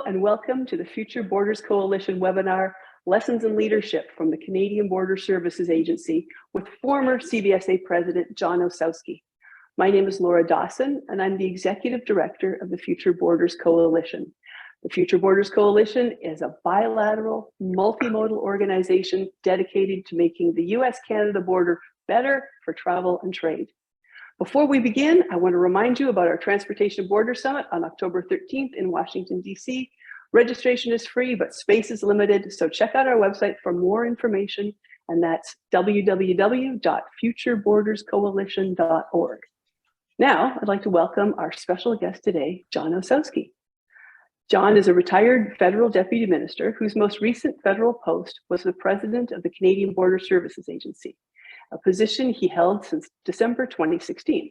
and welcome to the Future Borders Coalition webinar, Lessons in Leadership from the Canadian Border Services Agency with former CBSA President John Ossowski. My name is Laura Dawson, and I'm the Executive Director of the Future Borders Coalition. The Future Borders Coalition is a bilateral, multimodal organization dedicated to making the US-Canada border better for travel and trade. Before we begin, I want to remind you about our Transportation Border Summit on October 13th in Washington, D.C. Registration is free, but space is limited, so check out our website for more information, and that's www.futureborderscoalition.org. Now, I'd like to welcome our special guest today, John Ossowski. John is a retired federal deputy minister whose most recent federal post was the president of the Canadian Border Services Agency, a position he held since December 2016.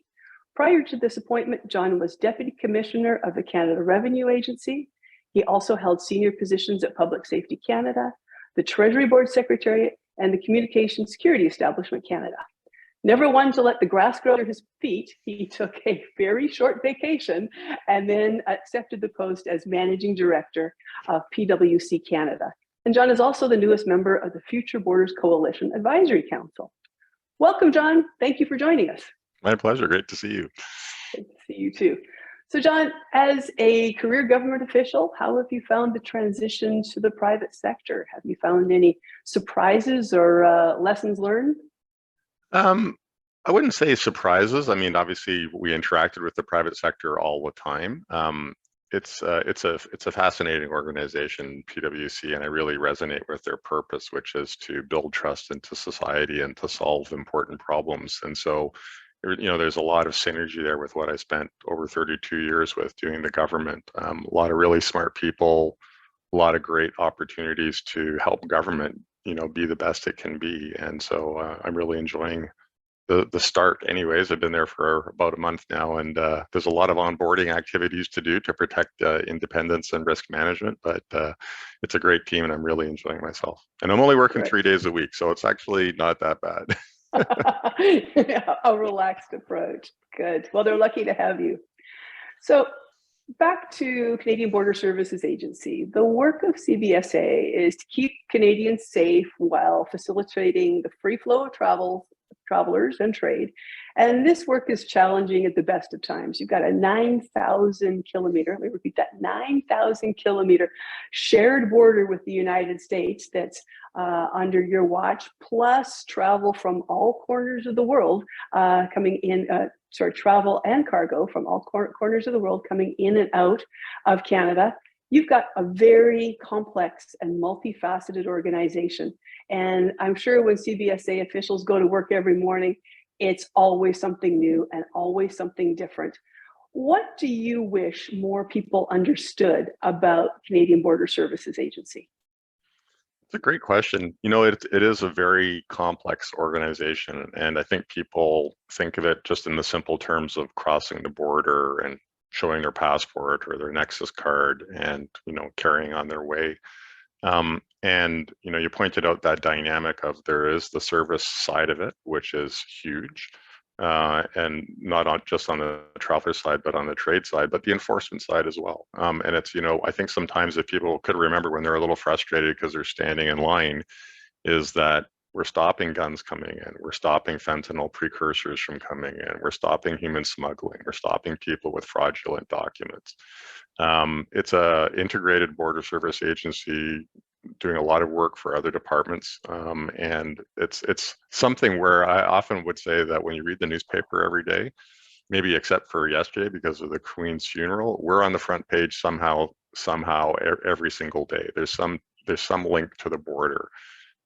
Prior to this appointment, John was Deputy Commissioner of the Canada Revenue Agency. He also held senior positions at Public Safety Canada, the Treasury Board Secretariat, and the Communication Security Establishment Canada. Never one to let the grass grow under his feet, he took a very short vacation and then accepted the post as Managing Director of PwC Canada. And John is also the newest member of the Future Borders Coalition Advisory Council. Welcome, John. Thank you for joining us. My pleasure. Great to see you. Great to see you too. So John, as a career government official, how have you found the transition to the private sector? Have you found any surprises or lessons learned? I wouldn't say surprises. I mean, obviously, we interacted with the private sector all the time. It's a fascinating organization, PwC, and I really resonate with their purpose, which is to build trust into society and to solve important problems. And so, you know, there's a lot of synergy there with what I spent over 32 years with doing the government. A lot of really smart people, a lot of great opportunities to help government, you know, be the best it can be. And so I'm really enjoying the start anyways. I've been there for about a month now, and there's a lot of onboarding activities to do to protect independence and risk management, but it's a great team and I'm really enjoying myself. And I'm only working 3 days a week, so it's actually not that bad. A relaxed approach. Good. Well, they're lucky to have you. So back to Canadian Border Services Agency. The work of CBSA is to keep Canadians safe while facilitating the free flow of travelers and trade. And this work is challenging at the best of times. You've got a 9,000 kilometer, let me repeat that, 9,000 kilometer shared border with the United States that's under your watch, plus travel from all corners of the world coming in, travel and cargo from all corners of the world coming in and out of Canada. You've got a very complex and multifaceted organization. And I'm sure when CBSA officials go to work every morning, it's always something new and always something different. What do you wish more people understood about Canadian Border Services Agency? It's a great question. You know, it is a very complex organization, and I think people think of it just in the simple terms of crossing the border and showing their passport or their Nexus card and, you know, carrying on their way. And, you know, you pointed out that dynamic of there is the service side of it, which is huge. And not just on the traveler side, but on the trade side, but the enforcement side as well. And it's, you know, I think sometimes if people could remember when they're a little frustrated because they're standing in line, is that we're stopping guns coming in, we're stopping fentanyl precursors from coming in, we're stopping human smuggling, we're stopping people with fraudulent documents. It's a integrated border service agency doing a lot of work for other departments, and it's something where I often would say that when you read the newspaper every day, maybe except for yesterday because of the Queen's funeral, we're on the front page somehow every single day. There's some link to the border.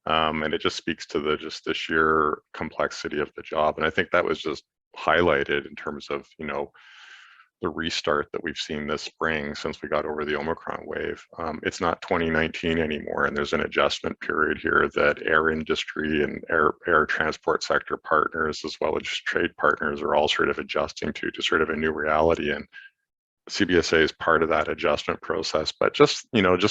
And it just speaks to the sheer complexity of the job. And I think that was just highlighted in terms of, you know, the restart that we've seen this spring since we got over the Omicron wave. It's not 2019 anymore, and there's an adjustment period here that air industry and air transport sector partners, as well as trade partners, are all sort of adjusting to sort of a new reality. And CBSA is part of that adjustment process, but just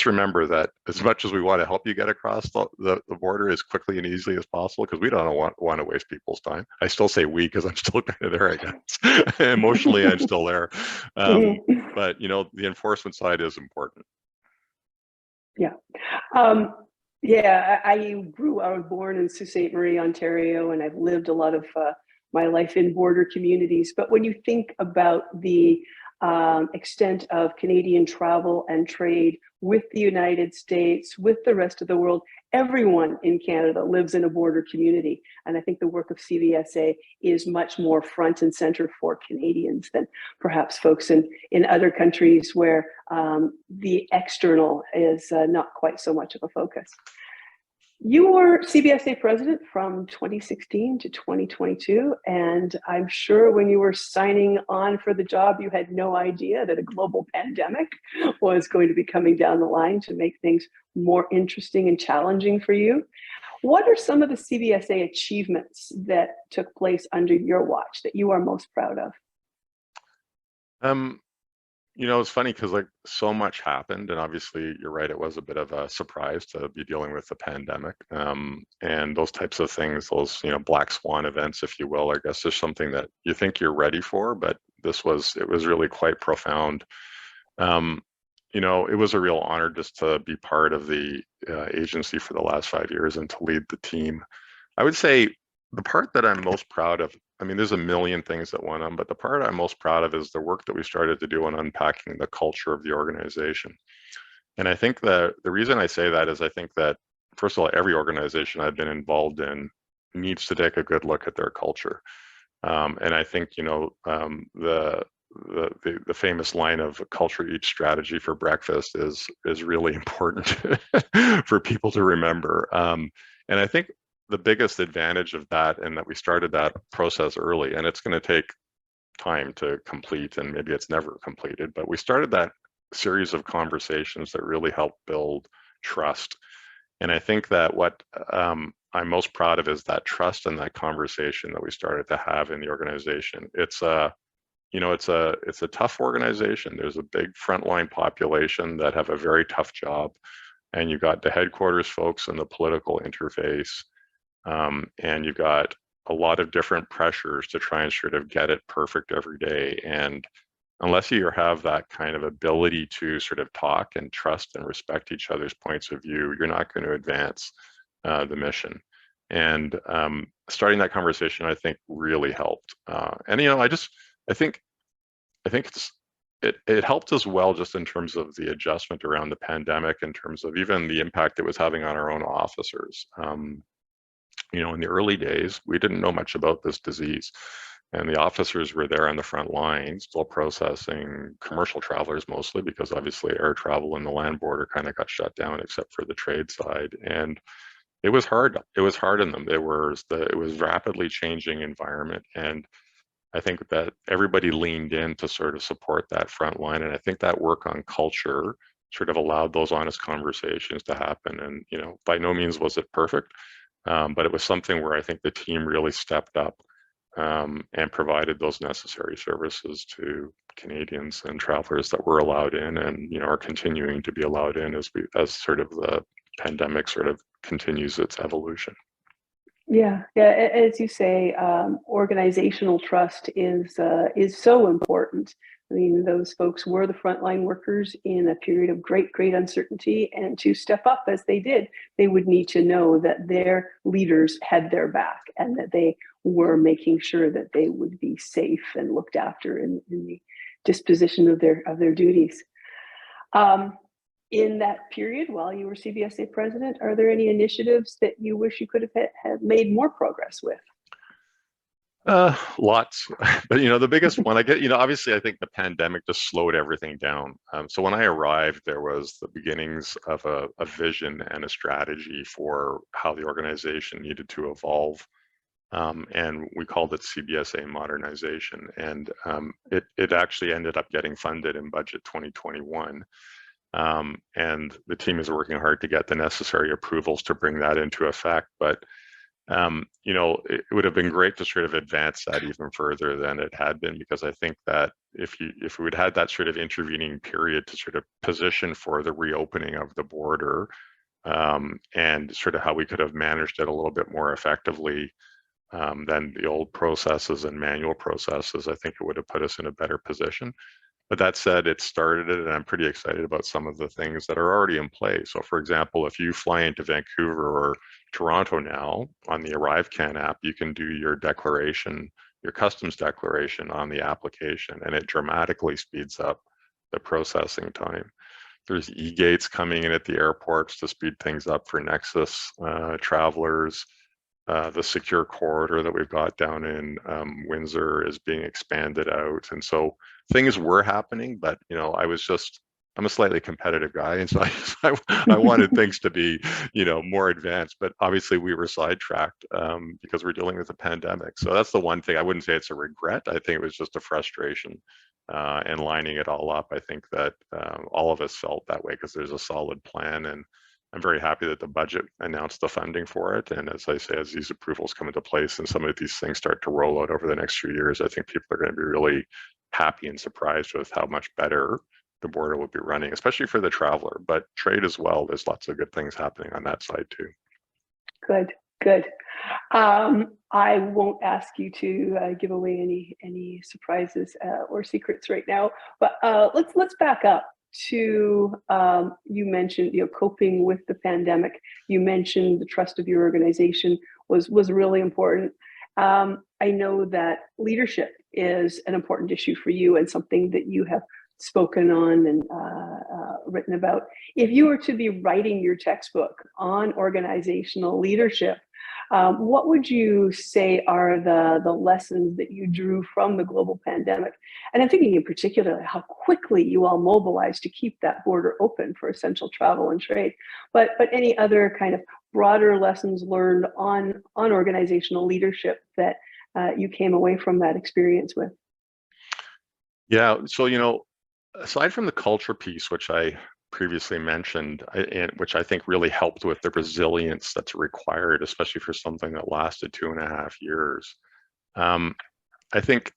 remember that as much as we want to help you get across the border as quickly and easily as possible, because we don't want to waste people's time. I still say we because I'm still kind of there, I guess. Emotionally, I'm still there. But you know, the enforcement side is important. Yeah. Um, yeah, I was born in Sault Ste. Marie, Ontario, and I've lived a lot of my life in border communities. But when you think about the extent of Canadian travel and trade with the United States, with the rest of the world, everyone in Canada lives in a border community. And I think the work of CBSA is much more front and center for Canadians than perhaps folks in other countries where the external is not quite so much of a focus. You were CBSA president from 2016 to 2022, and I'm sure when you were signing on for the job, you had no idea that a global pandemic was going to be coming down the line to make things more interesting and challenging for you. What are some of the CBSA achievements that took place under your watch that you are most proud of? It's funny because like so much happened, and obviously you're right, it was a bit of a surprise to be dealing with the pandemic. And those types of things, those, black swan events, if you will, I guess is something that you think you're ready for, but it was really quite profound. It was a real honor just to be part of the agency for the last 5 years and to lead the team. I would say the part that I'm most proud of, I mean, there's a million things that went on, but the part I'm most proud of is the work that we started to do on unpacking the culture of the organization. And I think that the reason I say that is I think that, first of all, every organization I've been involved in needs to take a good look at their culture. And I think, the famous line of culture eats strategy for breakfast is really important for people to remember. And I think the biggest advantage of that, and that we started that process early, and it's going to take time to complete, and maybe it's never completed, but we started that series of conversations that really helped build trust. And I think that what I'm most proud of is that trust and that conversation that we started to have in the organization. It's a tough organization. There's a big frontline population that have a very tough job, and you got the headquarters folks and the political interface. And you've got a lot of different pressures to try and sort of get it perfect every day. And unless you have that kind of ability to sort of talk and trust and respect each other's points of view, you're not going to advance the mission. And starting that conversation, I think, really helped. And I think it helped as well, just in terms of the adjustment around the pandemic, in terms of even the impact it was having on our own officers. In the early days, we didn't know much about this disease, and the officers were there on the front lines, still processing commercial travelers mostly, because obviously air travel and the land border kind of got shut down, except for the trade side. And it was hard. It was hard on them. It was rapidly changing environment, and I think that everybody leaned in to sort of support that front line. And I think that work on culture sort of allowed those honest conversations to happen. And by no means was it perfect. But it was something where I think the team really stepped up and provided those necessary services to Canadians and travelers that were allowed in, and are continuing to be allowed in as sort of the pandemic sort of continues its evolution. Yeah, as you say, organizational trust is so important. I mean, those folks were the frontline workers in a period of great uncertainty, and to step up as they did, they would need to know that their leaders had their back and that they were making sure that they would be safe and looked after in the disposition of their duties. In that period, while you were CBSA president, are there any initiatives that you wish you could have made more progress with? Lots, but the biggest one I get, obviously I think the pandemic just slowed everything down. So when I arrived, there was the beginnings of a vision and a strategy for how the organization needed to evolve. And we called it CBSA modernization. And it actually ended up getting funded in budget 2021. And the team is working hard to get the necessary approvals to bring that into effect. But it would have been great to sort of advance that even further than it had been, because I think that if we'd had that sort of intervening period to sort of position for the reopening of the border, and sort of how we could have managed it a little bit more effectively than the old processes and manual processes, I think it would have put us in a better position. But that said, it started it, and I'm pretty excited about some of the things that are already in place. So for example, if you fly into Vancouver or Toronto now on the ArriveCAN app, you can do your declaration, your customs declaration on the application, and it dramatically speeds up the processing time. There's e-gates coming in at the airports to speed things up for Nexus travelers. The secure corridor that we've got down in Windsor is being expanded out. And so things were happening, but I'm a slightly competitive guy. And so I wanted things to be, more advanced, but obviously we were sidetracked because we're dealing with a pandemic. So that's the one thing. I wouldn't say it's a regret. I think it was just a frustration and lining it all up. I think that all of us felt that way because there's a solid plan, and I'm very happy that the budget announced the funding for it. And as I say, as these approvals come into place and some of these things start to roll out over the next few years, I think people are going to be really happy and surprised with how much better the border will be running, especially for the traveler, but trade as well. There's lots of good things happening on that side too. Good, good. I won't ask you to give away any surprises or secrets right now, but let's back up to you mentioned coping with the pandemic. You mentioned the trust of your organization was really important. I know that leadership is an important issue for you and something that you have spoken on and written about. If you were to be writing your textbook on organizational leadership, what would you say are the lessons that you drew from the global pandemic? And I'm thinking in particular how quickly you all mobilized to keep that border open for essential travel and trade. But any other kind of broader lessons learned on organizational leadership that you came away from that experience with? Yeah, so aside from the culture piece, which I previously mentioned, and which I think really helped with the resilience that's required, especially for something that lasted 2.5 years. I think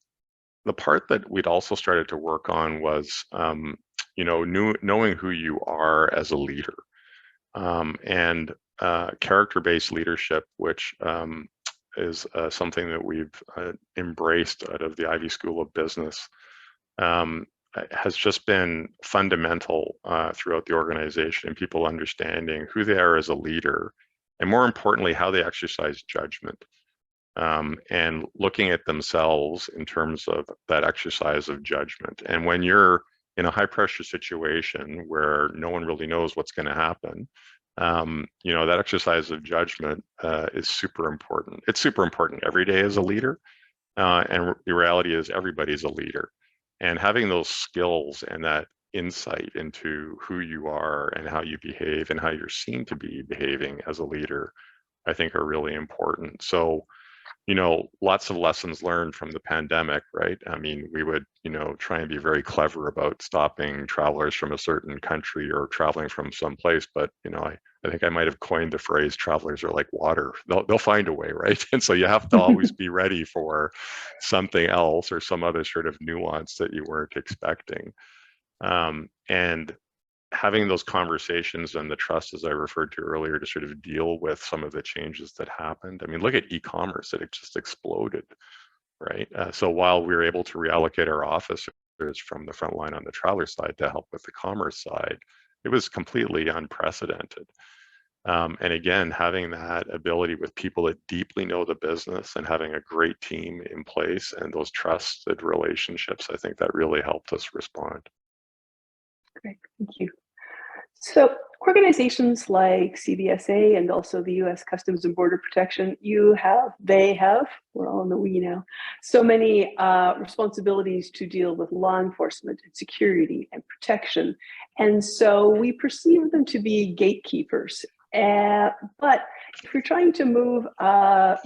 the part that we'd also started to work on was, knowing who you are as a leader, and character-based leadership, which is something that we've embraced out of the Ivy School of Business. Has just been fundamental throughout the organization, and people understanding who they are as a leader, and more importantly, how they exercise judgment, and looking at themselves in terms of that exercise of judgment. And when you're in a high pressure situation where no one really knows what's going to happen, that exercise of judgment is super important. It's super important every day as a leader, and the reality is everybody's a leader. And having those skills and that insight into who you are and how you behave and how you're seen to be behaving as a leader, I think are really important. So, lots of lessons learned from the pandemic, right? I mean, we would, try and be very clever about stopping travelers from a certain country or traveling from some place. But, I think I might have coined the phrase, travelers are like water. They'll find a way, right? And so you have to always be ready for something else or some other sort of nuance that you weren't expecting. And having those conversations and the trust, as I referred to earlier, to sort of deal with some of the changes that happened. I mean, look at e-commerce, it just exploded, right? So while we were able to reallocate our officers from the front line on the traveler side to help with the commerce side, it was completely unprecedented. And again, having that ability with people that deeply know the business and having a great team in place and those trusted relationships, I think that really helped us respond. Great, thank you. So organizations like CBSA and also the U.S. Customs and Border Protection, they have, we're all in the we now, so many responsibilities to deal with law enforcement and security and protection. And so we perceive them to be gatekeepers. But if you're trying to move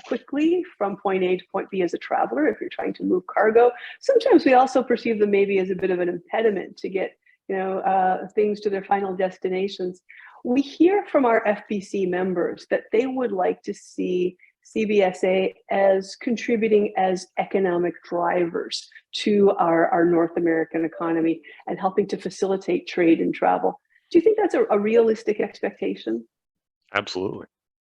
quickly from point A to point B as a traveler, if you're trying to move cargo, sometimes we also perceive them maybe as a bit of an impediment to get things to their final destinations. We hear from our FBC members that they would like to see CBSA as contributing as economic drivers to our North American economy and helping to facilitate trade and travel. Do you think that's a realistic expectation? Absolutely.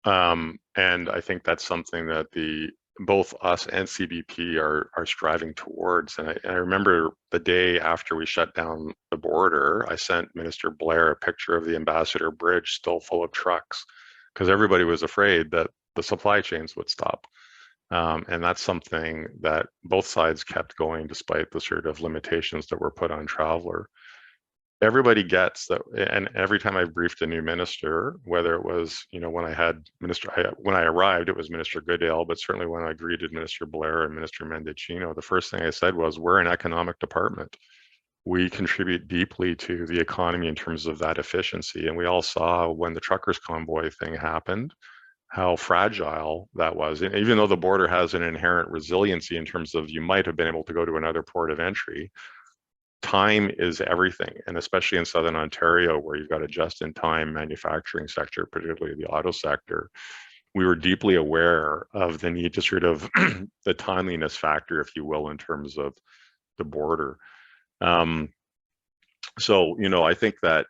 And I think that's something that the both us and CBP are striving towards. And I remember the day after we shut down the border, I sent Minister Blair a picture of the Ambassador Bridge still full of trucks, because everybody was afraid that the supply chains would stop. And that's something that both sides kept going despite the sort of limitations that were put on traveler. Everybody gets that, and every time I briefed a new minister, whether it was, when when I arrived, it was Minister Goodale, but certainly when I greeted Minister Blair and Minister Mendicino, the first thing I said was, we're an economic department. We contribute deeply to the economy in terms of that efficiency. And we all saw when the truckers convoy thing happened, how fragile that was. And even though the border has an inherent resiliency in terms of you might have been able to go to another port of entry, time is everything. And especially in Southern Ontario, where you've got a just-in-time manufacturing sector, particularly the auto sector, we were deeply aware of the need to sort of the timeliness factor, if you will, in terms of the border. So, I think that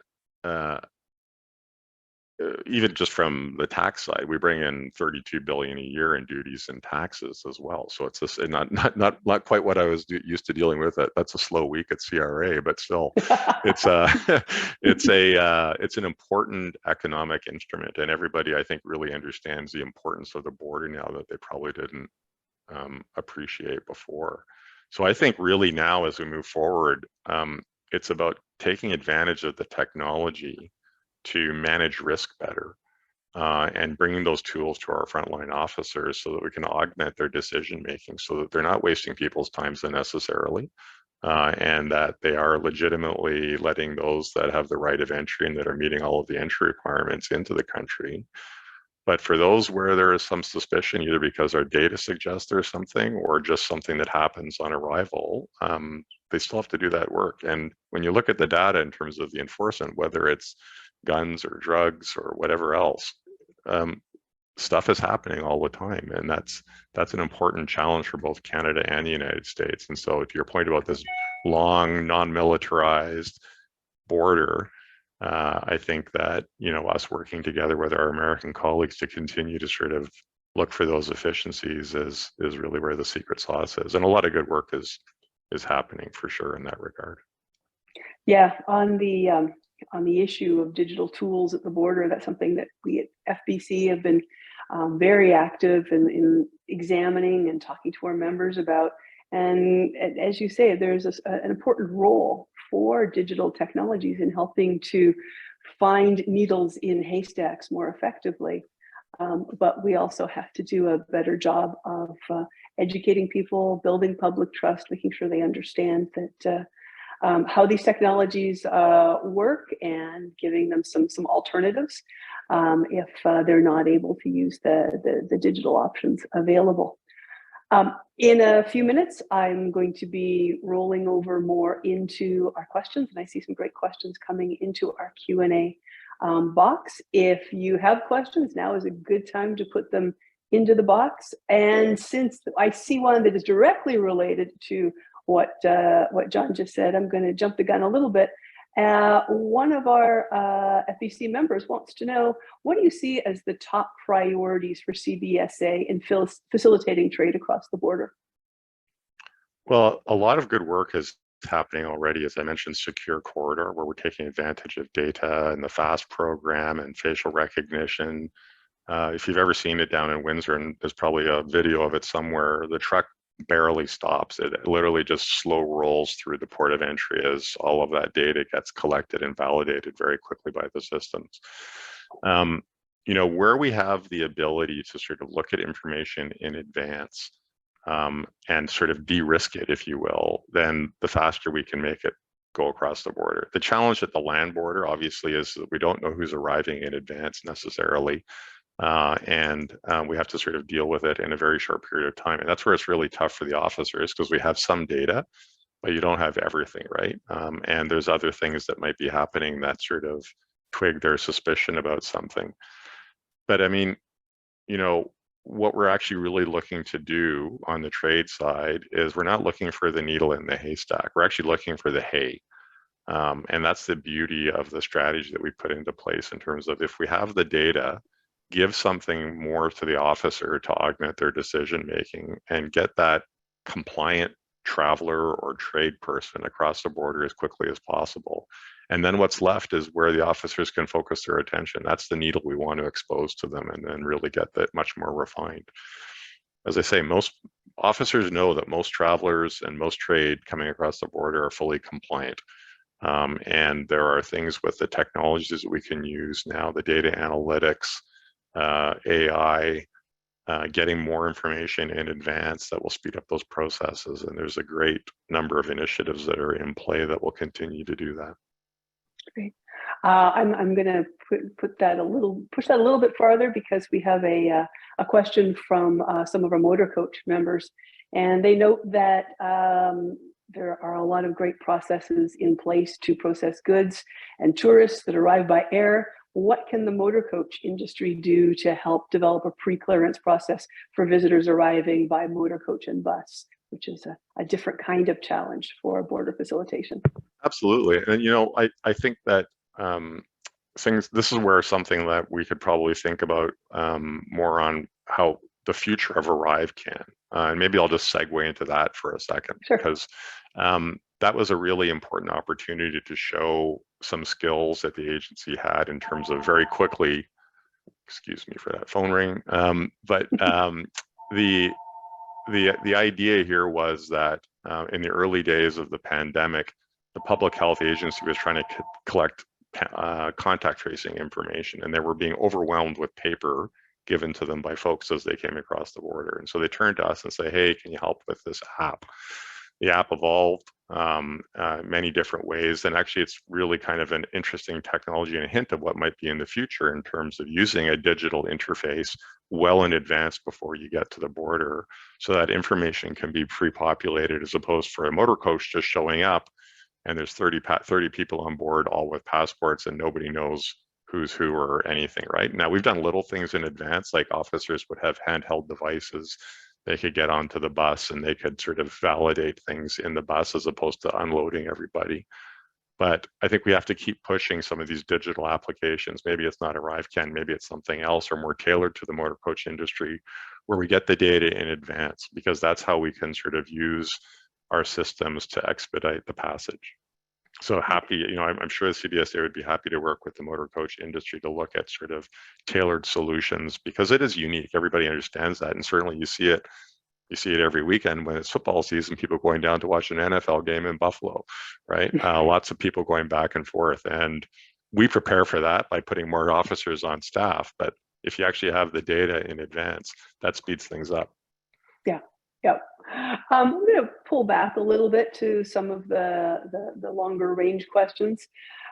even just from the tax side, we bring in 32 billion a year in duties and taxes as well. So it's just not quite what I was used to dealing with. That's a slow week at CRA, but still, it's it's an important economic instrument, and everybody, I think, really understands the importance of the border now that they probably didn't appreciate before. So I think really now, as we move forward, it's about taking advantage of the technology to manage risk better, and bringing those tools to our frontline officers so that we can augment their decision making, so that they're not wasting people's times unnecessarily, and that they are legitimately letting those that have the right of entry and that are meeting all of the entry requirements into the country. But for those where there is some suspicion, either because our data suggests there's something or just something that happens on arrival, they still have to do that work. And when you look at the data in terms of the enforcement, whether it's guns or drugs or whatever else, stuff is happening all the time, and that's an important challenge for both Canada and the United States. And so, to your point about this long, non-militarized border, I think that us working together with our American colleagues to continue to sort of look for those efficiencies is really where the secret sauce is, and a lot of good work is happening for sure in that regard. Yeah, on the issue of digital tools at the border, that's something that we at FBC have been very active in examining and talking to our members about. And as you say, there's an important role for digital technologies in helping to find needles in haystacks more effectively. But we also have to do a better job of educating people, building public trust, making sure they understand that how these technologies work, and giving them some alternatives if they're not able to use the digital options available. In a few minutes, I'm going to be rolling over more into our questions, and I see some great questions coming into our Q&A box. If you have questions, now is a good time to put them into the box. And since I see one that is directly related to what John just said, I'm going to jump the gun a little bit. One of our FBC members wants to know, what do you see as the top priorities for CBSA in facilitating trade across the border? Well, a lot of good work is happening already. As I mentioned, Secure Corridor, where we're taking advantage of data and the FAST program and facial recognition. If you've ever seen it down in Windsor, and there's probably a video of it somewhere, the truck barely stops. It literally just slow rolls through the port of entry as all of that data gets collected and validated very quickly by the systems. Where we have the ability to sort of look at information in advance and sort of de-risk it, if you will, then the faster we can make it go across the border. The challenge at the land border, obviously, is that we don't know who's arriving in advance necessarily. And we have to sort of deal with it in a very short period of time. And that's where it's really tough for the officers, because we have some data, but you don't have everything, right? And there's other things that might be happening that sort of twig their suspicion about something. But I mean, what we're actually really looking to do on the trade side is we're not looking for the needle in the haystack. We're actually looking for the hay. And that's the beauty of the strategy that we put into place in terms of, if we have the data, give something more to the officer to augment their decision making, and get that compliant traveler or trade person across the border as quickly as possible. And then what's left is where the officers can focus their attention. That's the needle we want to expose to them, and then really get that much more refined. As I say, most officers know that most travelers and most trade coming across the border are fully compliant. And there are things with the technologies that we can use now, the data analytics, AI, getting more information in advance that will speed up those processes. And there's a great number of initiatives that are in play that will continue to do that. Great. I'm going to push that a little bit farther, because we have a question from some of our motor coach members, and they note that there are a lot of great processes in place to process goods and tourists that arrive by air. What can the motor coach industry do to help develop a pre-clearance process for visitors arriving by motor coach and bus, which is a different kind of challenge for border facilitation? Absolutely. And, I think that this is where something that we could probably think about more on how the future of Arrive can. And maybe I'll just segue into that for a second, Sure. because that was a really important opportunity to show some skills that the agency had in terms of very quickly, excuse me for that phone ring, but the idea here was that in the early days of the pandemic, the public health agency was trying to collect contact tracing information, and they were being overwhelmed with paper given to them by folks as they came across the border. And so they turned to us and say, hey, can you help with this app? The app evolved many different ways, and actually it's really kind of an interesting technology and a hint of what might be in the future in terms of using a digital interface well in advance before you get to the border, so that information can be pre-populated, as opposed for a motor coach just showing up and there's 30 people on board, all with passports, and nobody knows who's who or anything, right? Now, we've done little things in advance, like officers would have handheld devices. They could get onto the bus and they could sort of validate things in the bus as opposed to unloading everybody. But I think we have to keep pushing some of these digital applications. Maybe it's not ArriveCan, maybe it's something else, or more tailored to the motor coach industry, where we get the data in advance, because that's how we can sort of use our systems to expedite the passage. So happy, I'm sure the CBSA would be happy to work with the motor coach industry to look at sort of tailored solutions, because it is unique. Everybody understands that. And certainly you see it every weekend when it's football season, people going down to watch an NFL game in Buffalo, right? Lots of people going back and forth. And we prepare for that by putting more officers on staff. But if you actually have the data in advance, that speeds things up. Yeah. Yep. I'm going to pull back a little bit to some of the longer range questions.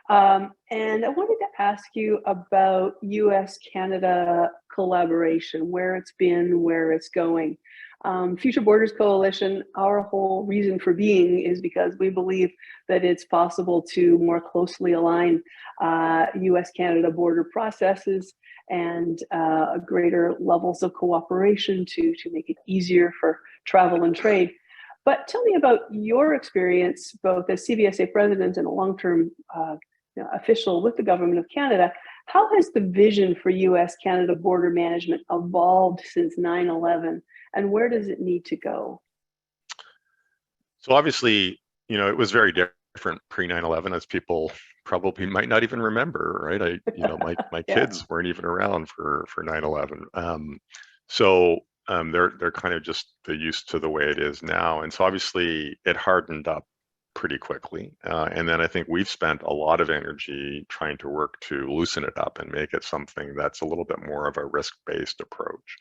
And I wanted to ask you about US-Canada collaboration, where it's been, where it's going. Future Borders Coalition, our whole reason for being is because we believe that it's possible to more closely align US-Canada border processes and greater levels of cooperation to make it easier for travel and trade. But tell me about your experience, both as CBSA President and a long-term official with the Government of Canada. How has the vision for US-Canada border management evolved since 9/11, and where does it need to go? So obviously, it was very different pre-9/11, as people probably might not even remember, right? My Yeah. kids weren't even around for 9/11. So they're kind of just used to the way it is now. And so obviously it hardened up pretty quickly. And then I think we've spent a lot of energy trying to work to loosen it up and make it something that's a little bit more of a risk-based approach.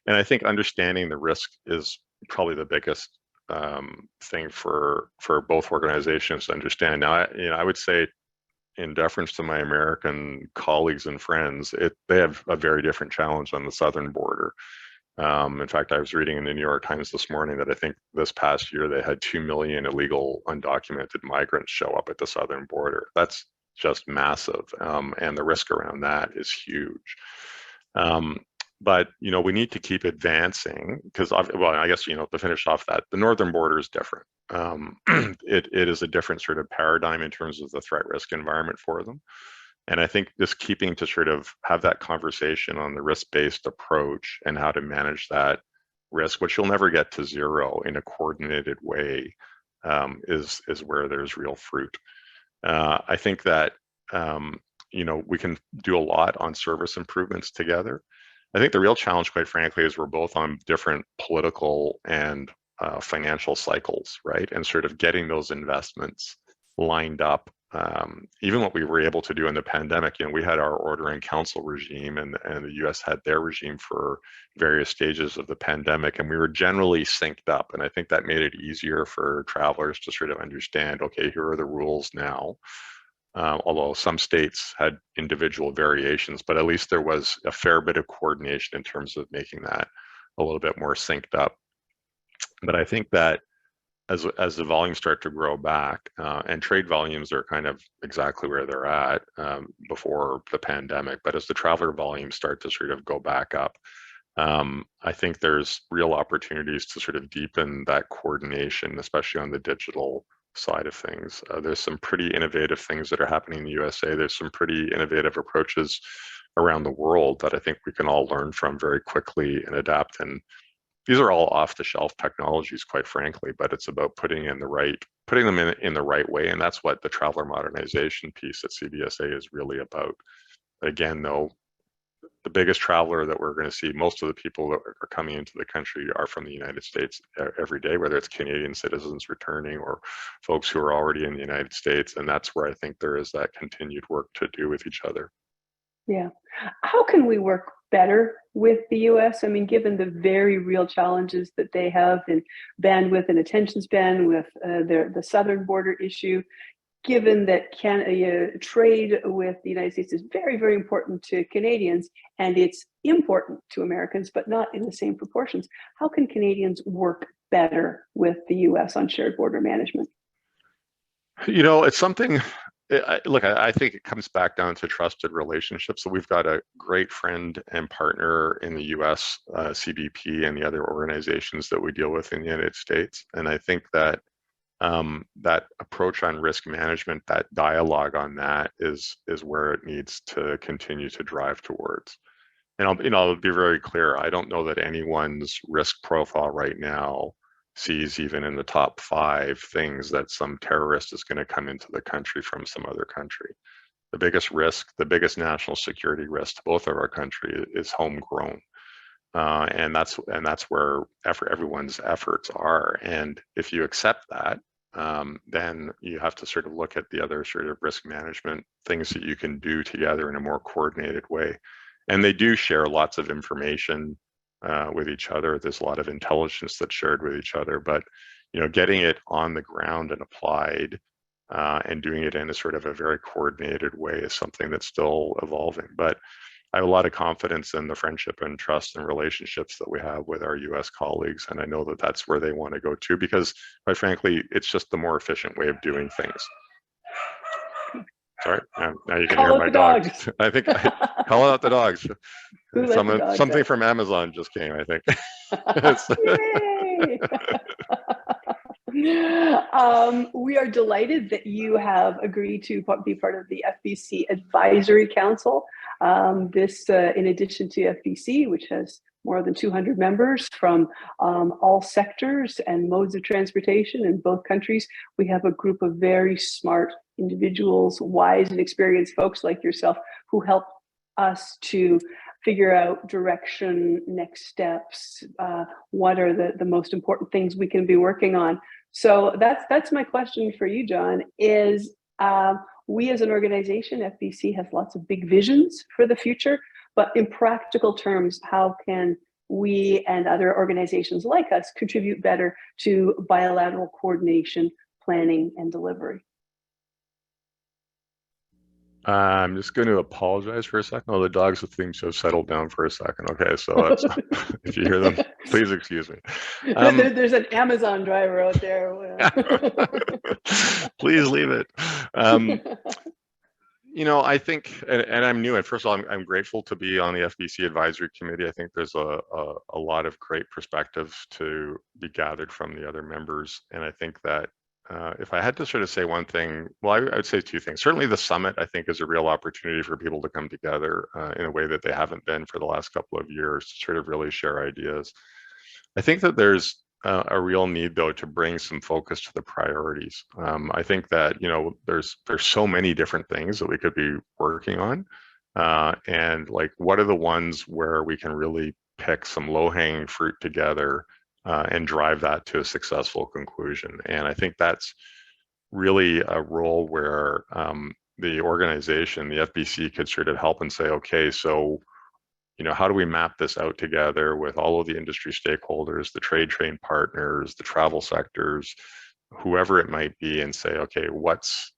And I think understanding the risk is probably the biggest thing for both organizations to understand. Now, I would say, in deference to my American colleagues and friends, they have a very different challenge on the southern border. In fact, I was reading in the New York Times this morning that I think this past year they had 2 million illegal undocumented migrants show up at the southern border. That's just massive, and the risk around that is huge. But we need to keep advancing, because, well, I guess to finish off that, the northern border is different. It is a different sort of paradigm in terms of the threat risk environment for them. And I think just keeping to sort of have that conversation on the risk-based approach and how to manage that risk, which you'll never get to zero in a coordinated way, is where there's real fruit. I think that we can do a lot on service improvements together. I think the real challenge, quite frankly, is we're both on different political and financial cycles, right? And sort of getting those investments lined up. Even what we were able to do in the pandemic, we had our order in council regime, and the US had their regime for various stages of the pandemic, and we were generally synced up. And I think that made it easier for travelers to sort of understand, okay, here are the rules now. Although some states had individual variations, but at least there was a fair bit of coordination in terms of making that a little bit more synced up. But I think that as the volumes start to grow back, and trade volumes are kind of exactly where they're at before the pandemic, but as the traveler volumes start to sort of go back up, I think there's real opportunities to sort of deepen that coordination, especially on the digital side of things. There's some pretty innovative things that are happening in the USA. There's some pretty innovative approaches around the world that I think we can all learn from very quickly and adapt. And these are all off-the-shelf technologies, quite frankly, but it's about putting them in the right way. And that's what the traveler modernization piece at CBSA is really about. Again, though, the biggest traveler that we're going to see, most of the people that are coming into the country are from the United States every day, whether it's Canadian citizens returning or folks who are already in the United States. And that's where I think there is that continued work to do with each other. Yeah. How can we work better with the US? I mean, given the very real challenges that they have in bandwidth and attention span with the southern border issue, given that trade with the United States is very, very important to Canadians, and it's important to Americans, but not in the same proportions. How can Canadians work better with the US on shared border management? It's something, I think it comes back down to trusted relationships. So we've got a great friend and partner in the US, CBP, and the other organizations that we deal with in the United States. And I think that that approach on risk management, that dialogue on that is where it needs to continue to drive towards. And I'll be very clear. I don't know that anyone's risk profile right now sees even in the top 5 things that some terrorist is going to come into the country from some other country. The biggest risk, the biggest national security risk to both of our country is homegrown. And that's where everyone's efforts are. And if you accept that, then you have to sort of look at the other sort of risk management things that you can do together in a more coordinated way. And they do share lots of information with each other. There's a lot of intelligence that's shared with each other, but getting it on the ground and applied and doing it in a sort of a very coordinated way is something that's still evolving. But I have a lot of confidence in the friendship and trust and relationships that we have with our US colleagues. And I know that that's where they want to go to, because quite frankly, it's just the more efficient way of doing things. Sorry, now you can hear my dogs. I think call out the dogs. Something from Amazon just came, I think. We are delighted that you have agreed to be part of the FBC Advisory Council. This, in addition to FBC, which has more than 200 members from all sectors and modes of transportation in both countries, we have a group of very smart individuals, wise and experienced folks like yourself, who help us to figure out direction, next steps, what are the most important things we can be working on. So that's my question for you, John, is we as an organization, FBC, has lots of big visions for the future, but in practical terms, how can we and other organizations like us contribute better to bilateral coordination, planning, and delivery? I'm just going to apologize for a second. Oh, the dogs seem to have settled down for a second. Okay, so that's, if you hear them, please excuse me. There's an Amazon driver out there. Please leave it. I think, and I'm new, and first of all, I'm grateful to be on the FBC Advisory Committee. I think there's a lot of great perspectives to be gathered from the other members. And I think that if I had to sort of say one thing, well, I would say two things. Certainly the summit, I think, is a real opportunity for people to come together in a way that they haven't been for the last couple of years, to sort of really share ideas. I think that there's a real need, though, to bring some focus to the priorities. I think that, there's so many different things that we could be working on. And like, what are the ones where we can really pick some low-hanging fruit together and drive that to a successful conclusion? And I think that's really a role where the organization, the FBC, could sort of help and say, okay, so how do we map this out together with all of the industry stakeholders, the trade train partners, the travel sectors, whoever it might be, and say, okay, what's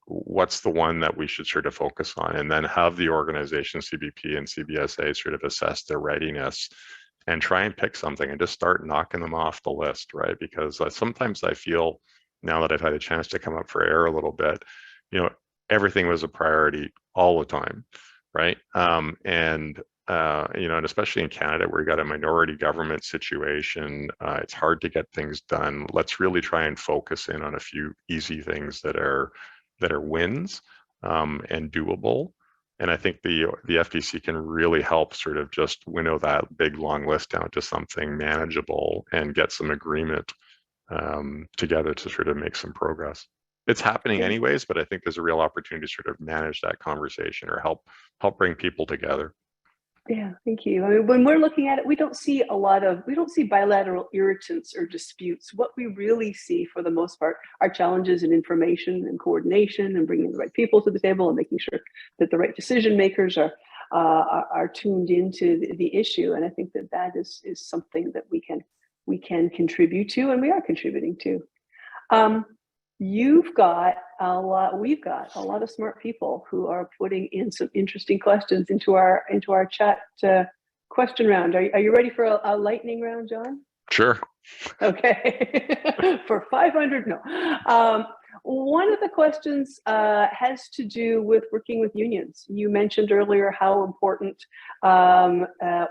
the one that we should sort of focus on, and then have the organization, CBP and CBSA, sort of assess their readiness and try and pick something and just start knocking them off the list, right? Because sometimes I feel, now that I've had a chance to come up for air a little bit, everything was a priority all the time, right? And especially in Canada, where you got a minority government situation, it's hard to get things done. Let's really try and focus in on a few easy things that are wins and doable. And I think the FTC can really help sort of just winnow that big long list down to something manageable and get some agreement together to sort of make some progress. It's happening anyways, but I think there's a real opportunity to sort of manage that conversation or help bring people together. Yeah, thank you. I mean, when we're looking at it, we don't see bilateral irritants or disputes. What we really see, for the most part, are challenges in information and coordination, and bringing the right people to the table and making sure that the right decision makers are tuned into the issue. And I think that is something that we can contribute to, and we are contributing to. We've got a lot of smart people who are putting in some interesting questions into our chat question round. Are you ready for a lightning round, John? Sure. Okay. For 500, no. One of the questions has to do with working with unions. You mentioned earlier how important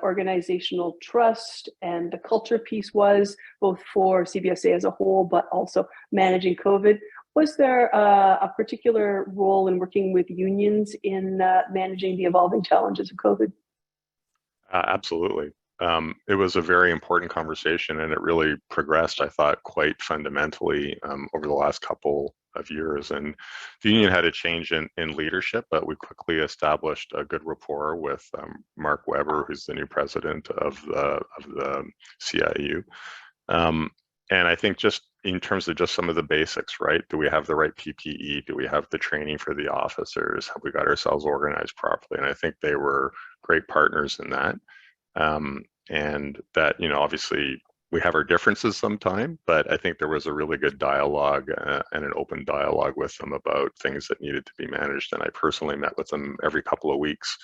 organizational trust and the culture piece was, both for CBSA as a whole, but also managing COVID. Was there a particular role in working with unions in managing the evolving challenges of COVID? Absolutely. It was a very important conversation, and it really progressed, I thought, quite fundamentally over the last couple of years. And the union had a change in leadership, but we quickly established a good rapport with Mark Weber, who's the new president of the CIU. And I think just in terms of just some of the basics, right? Do we have the right PPE? Do we have the training for the officers? Have we got ourselves organized properly? And I think they were great partners in that. And that, obviously we have our differences sometime, but I think there was a really good dialogue and an open dialogue with them about things that needed to be managed. And I personally met with them every couple of weeks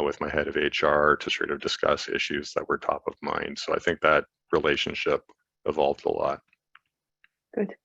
with my head of HR to sort of discuss issues that were top of mind. So I think that relationship evolved a lot. Good.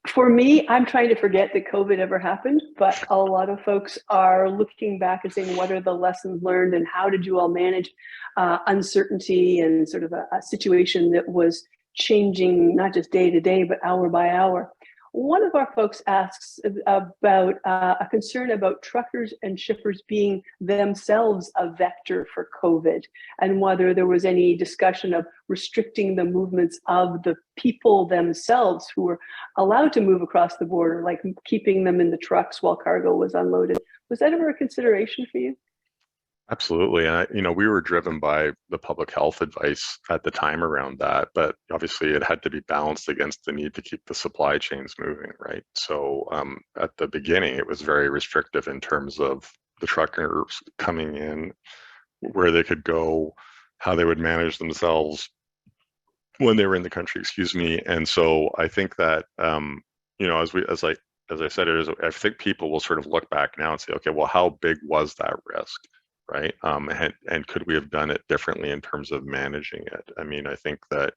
For me, I'm trying to forget that COVID ever happened, but a lot of folks are looking back and saying, what are the lessons learned, and how did you all manage uncertainty and sort of a situation that was changing not just day to day, but hour by hour? One of our folks asks about a concern about truckers and shippers being themselves a vector for COVID, and whether there was any discussion of restricting the movements of the people themselves who were allowed to move across the border, like keeping them in the trucks while cargo was unloaded. Was that ever a consideration for you? Absolutely. And, we were driven by the public health advice at the time around that, but obviously it had to be balanced against the need to keep the supply chains moving, right? So at the beginning, it was very restrictive in terms of the truckers coming in, where they could go, how they would manage themselves when they were in the country, excuse me. And so I think that, as I said, I think people will sort of look back now and say, okay, well, how big was that risk? Right? And could we have done it differently in terms of managing it? I mean, I think that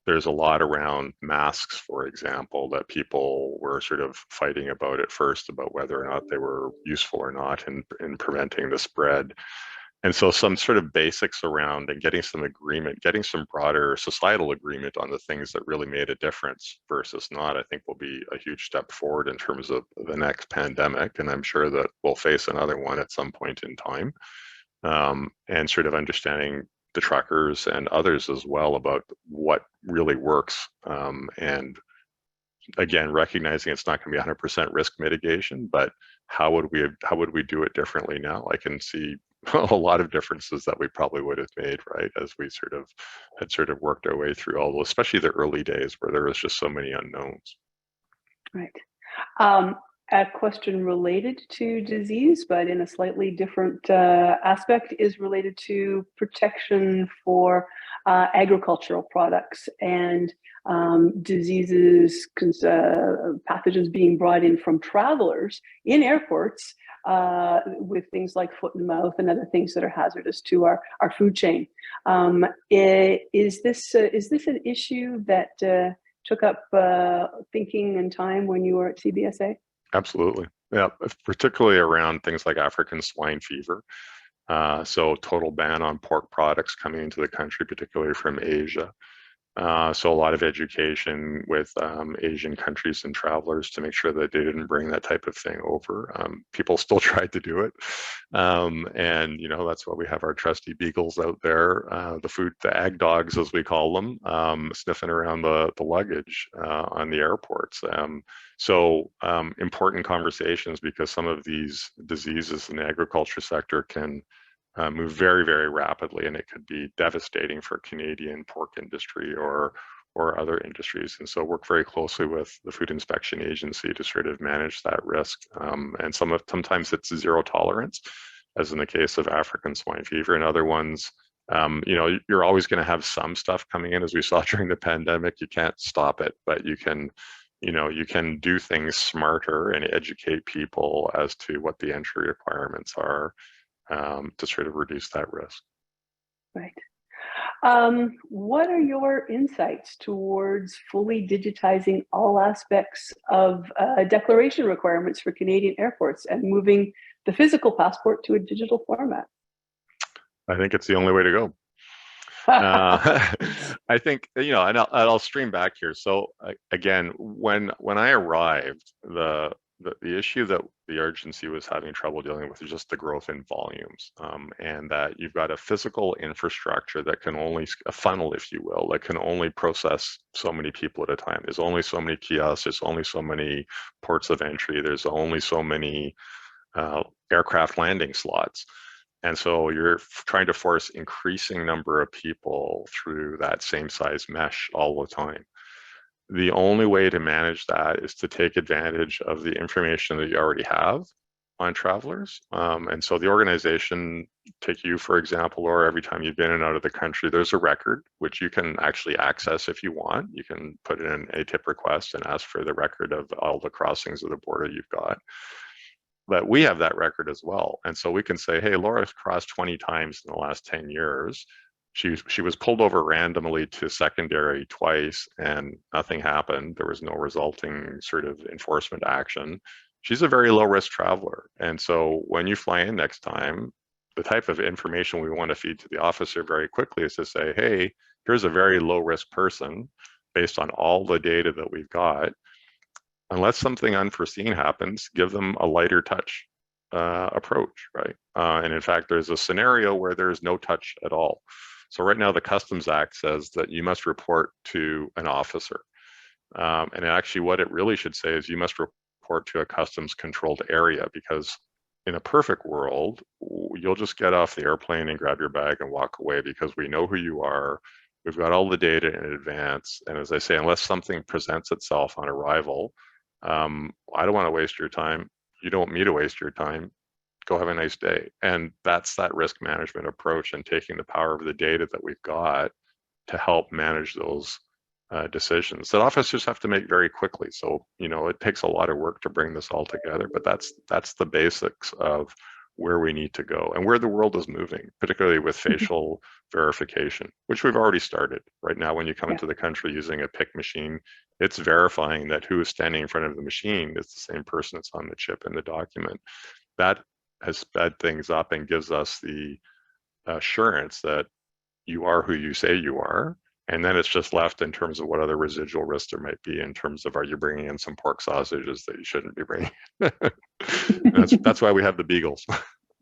there's a lot around masks, for example, that people were sort of fighting about at first, about whether or not they were useful or not in preventing the spread. And so some sort of basics around and getting some agreement, getting some broader societal agreement on the things that really made a difference versus not, I think will be a huge step forward in terms of the next pandemic. And I'm sure that we'll face another one at some point in time. And sort of understanding the truckers and others as well about what really works. And again, recognizing it's not going to be 100% risk mitigation, but how would we do it differently now? I can see a lot of differences that we probably would have made, right, as we had worked our way through all those, especially the early days where there was just so many unknowns. Right. A question related to disease, but in a slightly different aspect, is related to protection for agricultural products and diseases, pathogens being brought in from travelers in airports with things like foot and mouth and other things that are hazardous to our food chain. Is this an issue that took up thinking and time when you were at CBSA? Absolutely. Yeah, particularly around things like African swine fever. So total ban on pork products coming into the country, particularly from Asia. So a lot of education with Asian countries and travelers to make sure that they didn't bring that type of thing over. People still tried to do it. And, you know, that's why we have our trusty beagles out there, the ag dogs, as we call them, sniffing around the luggage on the airports. So important conversations, because some of these diseases in the agriculture sector can move very, very rapidly, and it could be devastating for Canadian pork industry or other industries. And so work very closely with the Food Inspection Agency to sort of manage that risk. And sometimes it's zero tolerance, as in the case of African swine fever, and other ones. You know, you're always going to have some stuff coming in, as we saw during the pandemic. You can't stop it, but you can do things smarter and educate people as to what the entry requirements are, to sort of reduce that risk. Right. What are your insights towards fully digitizing all aspects of declaration requirements for Canadian airports and moving the physical passport to a digital format? I think it's the only way to go. I think, you know, and I'll stream back here. So again, when I arrived, the issue that the agency was having trouble dealing with is just the growth in volumes, and that you've got a physical infrastructure that can only, a funnel, if you will, that can only process so many people at a time. There's only so many kiosks, there's only so many ports of entry, there's only so many aircraft landing slots. And so you're trying to force increasing number of people through that same size mesh all the time. The only way to manage that is to take advantage of the information that you already have on travelers. And so the organization, take you, for example, or every time you've been in and out of the country, there's a record, which you can actually access if you want. You can put in a tip request and ask for the record of all the crossings of the border you've got. But we have that record as well. And so we can say, hey, Laura's crossed 20 times in the last 10 years. She was pulled over randomly to secondary twice and nothing happened. There was no resulting sort of enforcement action. She's a very low risk traveler. And so when you fly in next time, the type of information we want to feed to the officer very quickly is to say, hey, here's a very low risk person based on all the data that we've got. Unless something unforeseen happens, give them a lighter touch approach, right? And in fact, there's a scenario where there's no touch at all. So right now, the Customs Act says that you must report to an officer. And actually what it really should say is you must report to a customs controlled area, because in a perfect world, you'll just get off the airplane and grab your bag and walk away because we know who you are. We've got all the data in advance. And as I say, unless something presents itself on arrival, I don't want to waste your time. You don't want me to waste your time. Go have a nice day. And that's that risk management approach, and taking the power of the data that we've got to help manage those decisions that officers have to make very quickly. So, you know, it takes a lot of work to bring this all together, but that's the basics of where we need to go and where the world is moving, particularly with facial verification, which we've already started. Right now, when you come into the country using a pick machine, it's verifying that who is standing in front of the machine is the same person that's on the chip in the document. That has sped things up and gives us the assurance that you are who you say you are. And then it's just left in terms of what other residual risks there might be in terms of, are you bringing in some pork sausages that you shouldn't be bringing? That's why we have the beagles.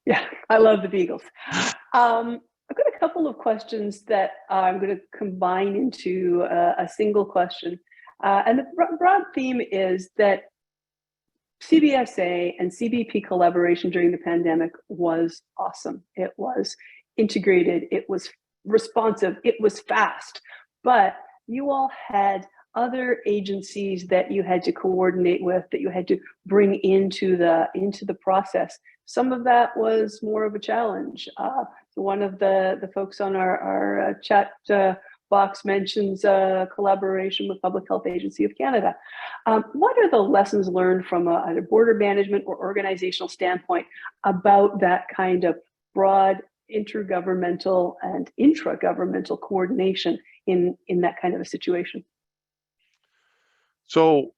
Yeah, I love the beagles. I've got a couple of questions that I'm going to combine into a single question. And the broad theme is that CBSA and CBP collaboration during the pandemic was awesome. It was integrated, it was responsive, it was fast, but you all had other agencies that you had to coordinate with, that you had to bring into the process. Some of that was more of a challenge. One of the folks on our chat box mentions collaboration with Public Health Agency of Canada. What are the lessons learned from either border management or organizational standpoint about that kind of broad intergovernmental and intragovernmental coordination in that kind of a situation? So,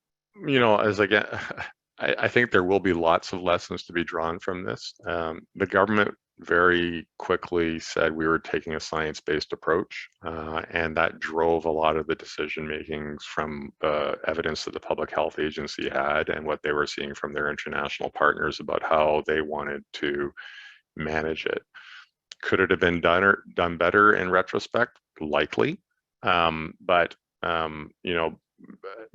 I think there will be lots of lessons to be drawn from this. The government very quickly said we were taking a science-based approach, and that drove a lot of the decision makings from the evidence that the Public Health Agency had and what they were seeing from their international partners about how they wanted to manage it. Could it have been done better in retrospect? Likely, but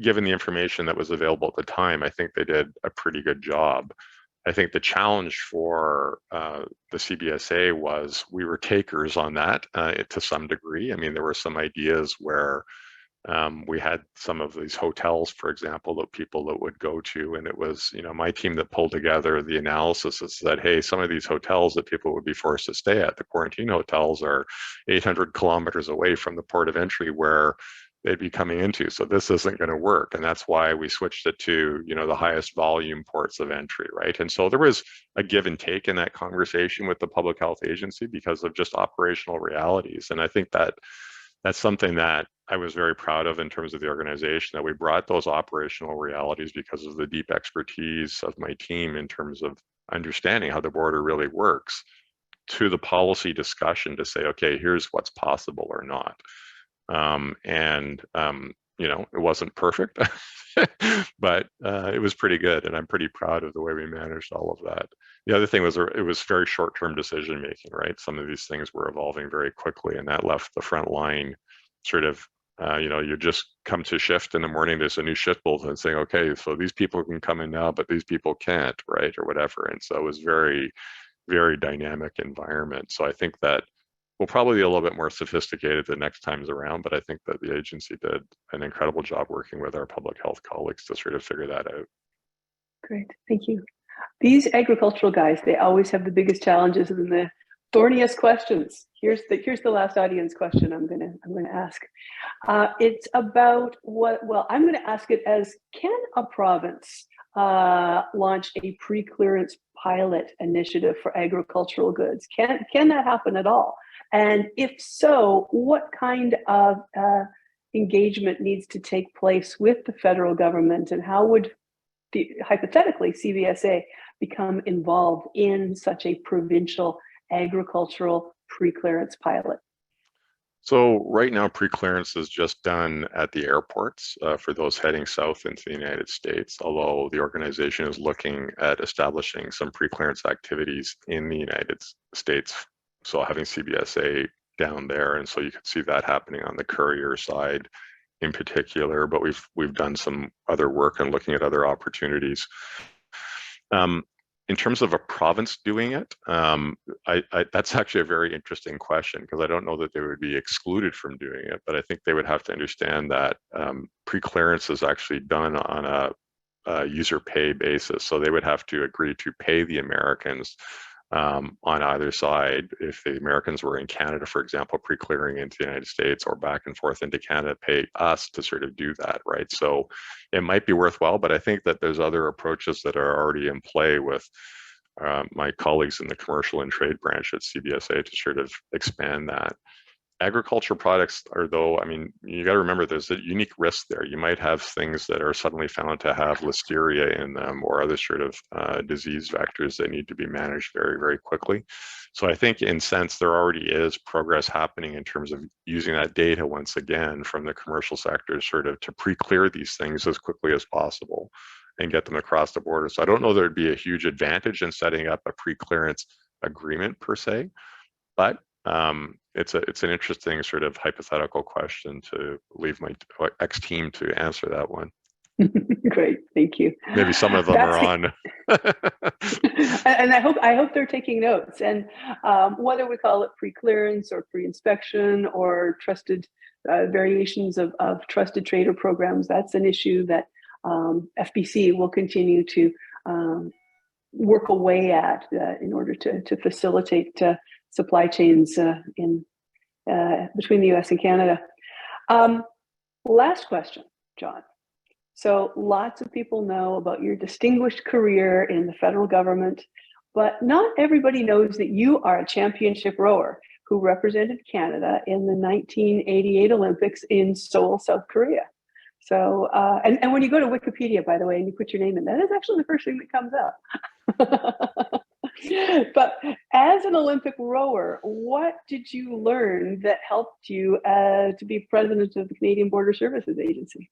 given the information that was available at the time, I think they did a pretty good job. I think the challenge for the CBSA was we were takers on that to some degree. I mean, there were some ideas where we had some of these hotels, for example, that people that would go to, and it was, my team that pulled together the analysis that said, hey, some of these hotels that people would be forced to stay at, the quarantine hotels, are 800 kilometers away from the port of entry where they'd be coming into. So this isn't going to work. And that's why we switched it to, the highest volume ports of entry, right? And so there was a give and take in that conversation with the Public Health Agency because of just operational realities. And I think that that's something that I was very proud of in terms of the organization, that we brought those operational realities because of the deep expertise of my team in terms of understanding how the border really works to the policy discussion to say, okay, here's what's possible or not. It wasn't perfect, but it was pretty good. And I'm pretty proud of the way we managed all of that. The other thing was it was very short-term decision making, right? Some of these things were evolving very quickly, and that left the front line sort of, you just come to shift in the morning, there's a new shift bulletin saying, okay, so these people can come in now, but these people can't, right? Or whatever. And so it was very, very dynamic environment. So I think that we'll probably be a little bit more sophisticated the next times around, but I think that the agency did an incredible job working with our public health colleagues to sort of figure that out. Great, thank you. These agricultural guys, they always have the biggest challenges and the thorniest questions. Here's the last audience question I'm gonna ask. It's about I'm gonna ask it as, can a province launch a pre-clearance pilot initiative for agricultural goods? Can that happen at all? And if so, what kind of engagement needs to take place with the federal government, and how would hypothetically CBSA become involved in such a provincial agricultural pre-clearance pilot? So right now, pre-clearance is just done at the airports for those heading south into the United States, although the organization is looking at establishing some pre-clearance activities in the United States. So having CBSA down there, and so you can see that happening on the courier side in particular, but we've done some other work on looking at other opportunities. In terms of a province doing it, that's actually a very interesting question, because I don't know that they would be excluded from doing it, but I think they would have to understand that pre-clearance is actually done on a user pay basis. So they would have to agree to pay the Americans on either side. If the Americans were in Canada, for example, pre-clearing into the United States or back and forth into Canada, pay us to sort of do that, right? So it might be worthwhile, but I think that there's other approaches that are already in play with my colleagues in the commercial and trade branch at CBSA to sort of expand that. Agriculture products are, though, I mean, you got to remember there's a unique risk there. You might have things that are suddenly found to have listeria in them or other sort of disease vectors that need to be managed very, very quickly. So I think in sense there already is progress happening in terms of using that data once again from the commercial sector sort of to pre-clear these things as quickly as possible and get them across the border. So I don't know there'd be a huge advantage in setting up a pre-clearance agreement per se, but it's an interesting sort of hypothetical question to leave my ex-team to answer that one. Great, thank you. Maybe some of them are on. And I hope they're taking notes. And whether we call it pre-clearance or pre-inspection or trusted variations of trusted trader programs, that's an issue that FBC will continue to work away at in order to facilitate supply chains in between the US and Canada. Last question, John. So lots of people know about your distinguished career in the federal government, but not everybody knows that you are a championship rower who represented Canada in the 1988 Olympics in Seoul, South Korea. So, and when you go to Wikipedia, by the way, and you put your name in, that is actually the first thing that comes up. But as an Olympic rower, what did you learn that helped you to be president of the Canadian Border Services Agency?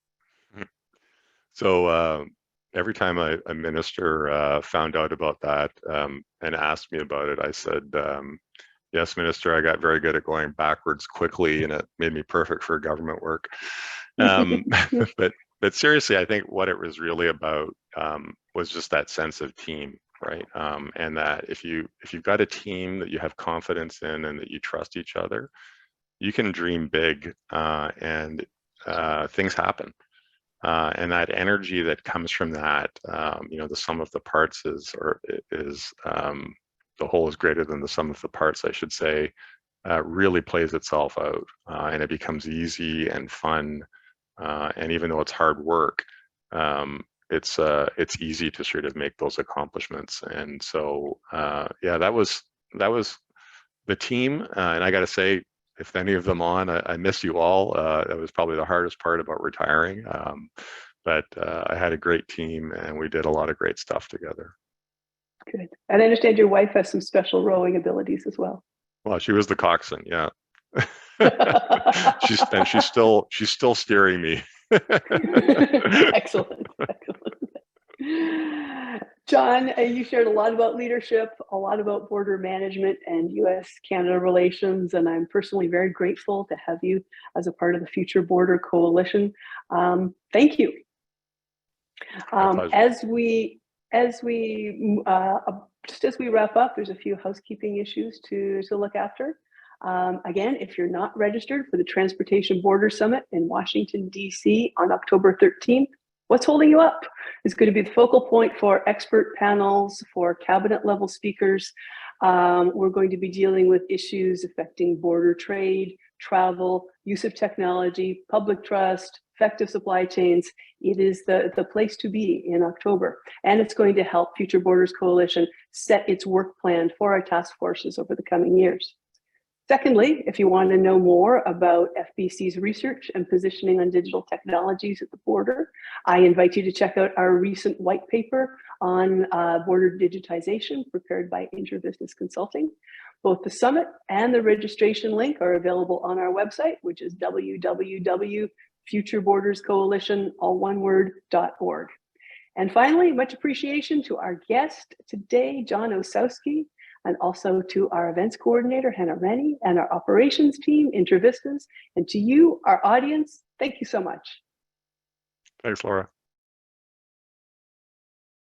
So every time a minister found out about that and asked me about it, I said, yes, Minister, I got very good at going backwards quickly, and it made me perfect for government work. But seriously, I think what it was really about was just that sense of team, right? And that if you've got a team that you have confidence in and that you trust each other, you can dream big and things happen. And that energy that comes from that, the sum of the parts is the whole is greater than the sum of the parts, I should say, really plays itself out, and it becomes easy and fun. And even though it's hard work, it's easy to sort of make those accomplishments. And so, yeah, that was the team. And I got to say, if any of them on, I miss you all. That was probably the hardest part about retiring. But I had a great team and we did a lot of great stuff together. Good. And I understand your wife has some special rowing abilities as well. Well, she was the coxswain, yeah. she's still steering me. Excellent. John, you shared a lot about leadership, a lot about border management and US-Canada relations, and I'm personally very grateful to have you as a part of the Future Border Coalition. Thank you. As we wrap up, there's a few housekeeping issues to look after. Again, if you're not registered for the Transportation Border Summit in Washington, D.C. on October 13th, what's holding you up? It's going to be the focal point for expert panels, for cabinet level speakers. We're going to be dealing with issues affecting border trade, travel, use of technology, public trust, effective supply chains. It is the place to be in October. And it's going to help Future Borders Coalition set its work plan for our task forces over the coming years. Secondly, if you want to know more about FBC's research and positioning on digital technologies at the border, I invite you to check out our recent white paper on border digitization prepared by Interbusiness Consulting. Both the summit and the registration link are available on our website, which is www.futureborderscoalition.org. And finally, much appreciation to our guest today, John Ossowski, and also to our events coordinator, Hannah Rennie, and our operations team, Intervistas, and to you, our audience. Thank you so much. Thanks, Laura.